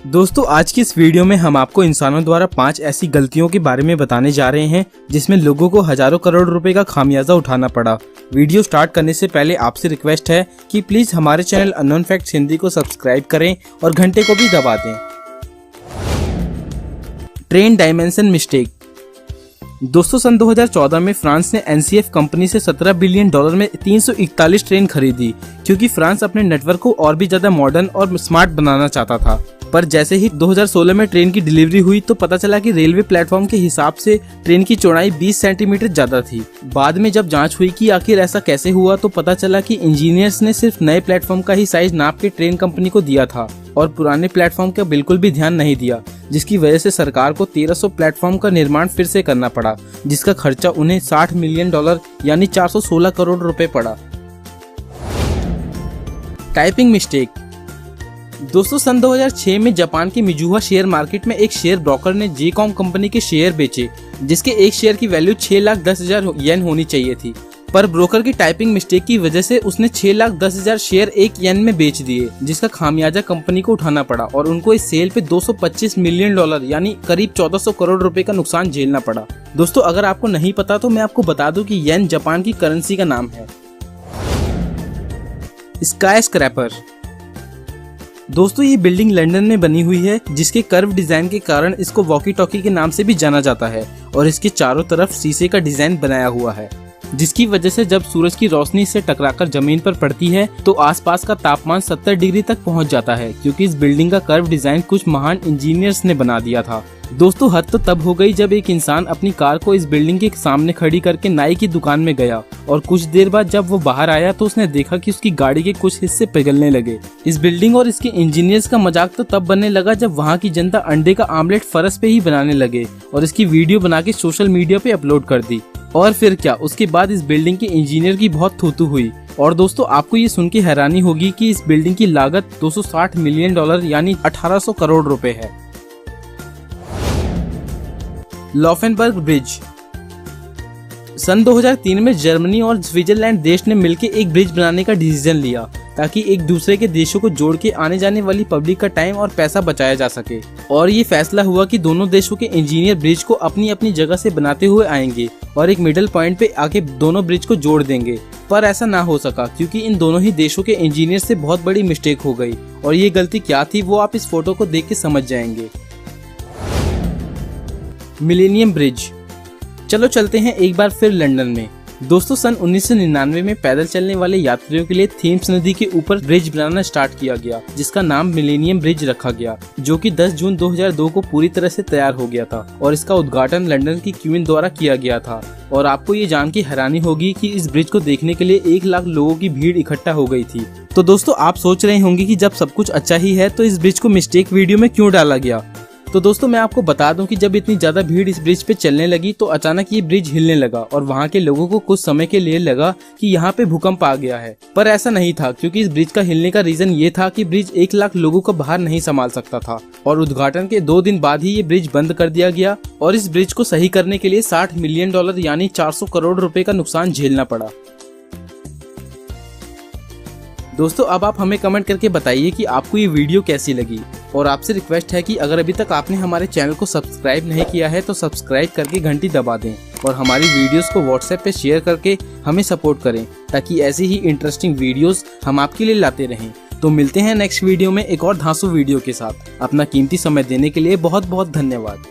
दोस्तों आज की इस वीडियो में हम आपको इंसानों द्वारा 5 ऐसी गलतियों के बारे में बताने जा रहे हैं जिसमें लोगों को हजारों करोड़ रुपए का खामियाजा उठाना पड़ा। वीडियो स्टार्ट करने से पहले आपसे रिक्वेस्ट है कि प्लीज हमारे चैनल अननोन फैक्ट्स हिंदी को सब्सक्राइब करें और घंटे को भी दबा दें। Train dimension mistake. दोस्तों सन 2014 में फ्रांस ने एनसीएफ कंपनी से $17 बिलियन में 341 ट्रेन खरीदी क्योंकि फ्रांस अपने नेटवर्क को और भी ज्यादा मॉडर्न और स्मार्ट बनाना चाहता था। पर जैसे ही 2016 में ट्रेन की डिलीवरी हुई तो पता चला कि रेलवे प्लेटफॉर्म के हिसाब से ट्रेन की चौड़ाई 20 सेंटीमीटर ज्यादा थी। बाद में जब जांच हुई कि आखिर ऐसा कैसे हुआ तो पता चला कि इंजीनियर्स ने सिर्फ नए प्लेटफॉर्म का ही साइज नाप के ट्रेन कंपनी को दिया था और पुराने प्लेटफॉर्म का बिल्कुल भी ध्यान नहीं दिया, जिसकी वजह से सरकार को 1300 प्लेटफॉर्म का निर्माण फिर से करना पड़ा, जिसका खर्चा उन्हें $60 मिलियन यानी 416 करोड़ रुपए पड़ा। Typing mistake. दोस्तों सन 2006 में जापान के मिजुहा शेयर मार्केट में एक शेयर ब्रोकर ने जेकॉम कंपनी के शेयर बेचे, जिसके एक शेयर की वैल्यू 6,10,000 येन होनी चाहिए थी। पर ब्रोकर की टाइपिंग मिस्टेक की वजह से उसने 6,10,000 शेयर 1 येन में बेच दिए, जिसका खामियाजा कंपनी को उठाना पड़ा और उनको इस सेल पे $225 मिलियन यानी करीब 1400 करोड़ रुपए का नुकसान झेलना पड़ा। दोस्तों अगर आपको नहीं पता तो मैं आपको बता दूं कि येन जापान की करेंसी का नाम है। Sky scraper. दोस्तों ये बिल्डिंग लंदन में बनी हुई है, जिसके कर्व डिजाइन के कारण इसको वॉकी टॉकी के नाम से भी जाना जाता है और इसके चारों तरफ शीशे का डिजाइन बनाया हुआ है, जिसकी वजह से जब सूरज की रोशनी से टकराकर जमीन पर पड़ती है तो आसपास का तापमान 70 डिग्री तक पहुंच जाता है, क्योंकि इस बिल्डिंग का कर्व डिजाइन कुछ महान इंजीनियर्स ने बना दिया था। दोस्तों हद तो तब हो गई जब एक इंसान अपनी कार को इस बिल्डिंग के सामने खड़ी करके नाई की दुकान में गया और कुछ देर बाद जब वो बाहर आया तो उसने देखा कि उसकी गाड़ी के कुछ हिस्से पिघलने लगे। इस बिल्डिंग और इसके इंजीनियर्स का मजाक तो तब बनने लगा जब वहाँ की जनता अंडे का आमलेट फरस पे ही बनाने लगे और इसकी वीडियो बना के सोशल मीडिया पे अपलोड कर दी। और फिर क्या, उसके बाद इस बिल्डिंग के इंजीनियर की बहुत थूथू हुई। और दोस्तों आपको ये सुन के हैरानी होगी कि इस बिल्डिंग की लागत $260 मिलियन यानी 1800 करोड़ रुपए है। लॉफेनबर्ग ब्रिज। सन 2003 में जर्मनी और स्विट्जरलैंड देश ने मिलकर एक ब्रिज बनाने का डिसीजन लिया ताकि एक दूसरे के देशों को जोड़ के आने जाने वाली पब्लिक का टाइम और पैसा बचाया जा सके। और ये फैसला हुआ कि दोनों देशों के इंजीनियर ब्रिज को अपनी अपनी जगह से बनाते हुए आएंगे और एक मिडिल पॉइंट पे आके दोनों ब्रिज को जोड़ देंगे। पर ऐसा ना हो सका क्योंकि इन दोनों ही देशों के इंजीनियर से बहुत बड़ी मिस्टेक हो गई। और ये गलती क्या थी वो आप इस फोटो को देख के समझ जाएंगे। Millennium bridge. चलो चलते हैं एक बार फिर लंदन में। दोस्तों सन 1999 में पैदल चलने वाले यात्रियों के लिए थेम्स नदी के ऊपर ब्रिज बनाना स्टार्ट किया गया, जिसका नाम मिलेनियम ब्रिज रखा गया, जो कि 10 जून 2002 को पूरी तरह से तैयार हो गया था और इसका उद्घाटन लंदन की क्वीन द्वारा किया गया था। और आपको ये जान के हैरानी होगी कि इस ब्रिज को देखने के लिए 1 लाख लोगों की भीड़ इकट्ठा हो गई थी। तो दोस्तों आप सोच रहे होंगे कि जब सब कुछ अच्छा ही है तो इस ब्रिज को मिस्टेक वीडियो में क्यों डाला गया। तो दोस्तों मैं आपको बता दूं कि जब इतनी ज्यादा भीड़ इस ब्रिज पे चलने लगी तो अचानक ये ब्रिज हिलने लगा और वहाँ के लोगों को कुछ समय के लिए लगा कि यहाँ पे भूकंप आ गया है। पर ऐसा नहीं था, क्योंकि इस ब्रिज का हिलने का रीजन ये था कि ब्रिज 1 लाख लोगों को बाहर नहीं संभाल सकता था और उद्घाटन के 2 दिन बाद ही ये ब्रिज बंद कर दिया गया और इस ब्रिज को सही करने के लिए $60 मिलियन यानी 400 करोड़ रुपए का नुकसान झेलना पड़ा। दोस्तों अब आप हमें कमेंट करके बताइए कि आपको ये वीडियो कैसी लगी। और आपसे रिक्वेस्ट है कि अगर अभी तक आपने हमारे चैनल को सब्सक्राइब नहीं किया है तो सब्सक्राइब करके घंटी दबा दें और हमारी वीडियोस को व्हाट्सएप पे शेयर करके हमें सपोर्ट करें, ताकि ऐसी ही इंटरेस्टिंग वीडियोस हम आपके लिए लाते रहें। तो मिलते हैं नेक्स्ट वीडियो में एक और धांसू वीडियो के साथ। अपना कीमती समय देने के लिए बहुत बहुत धन्यवाद।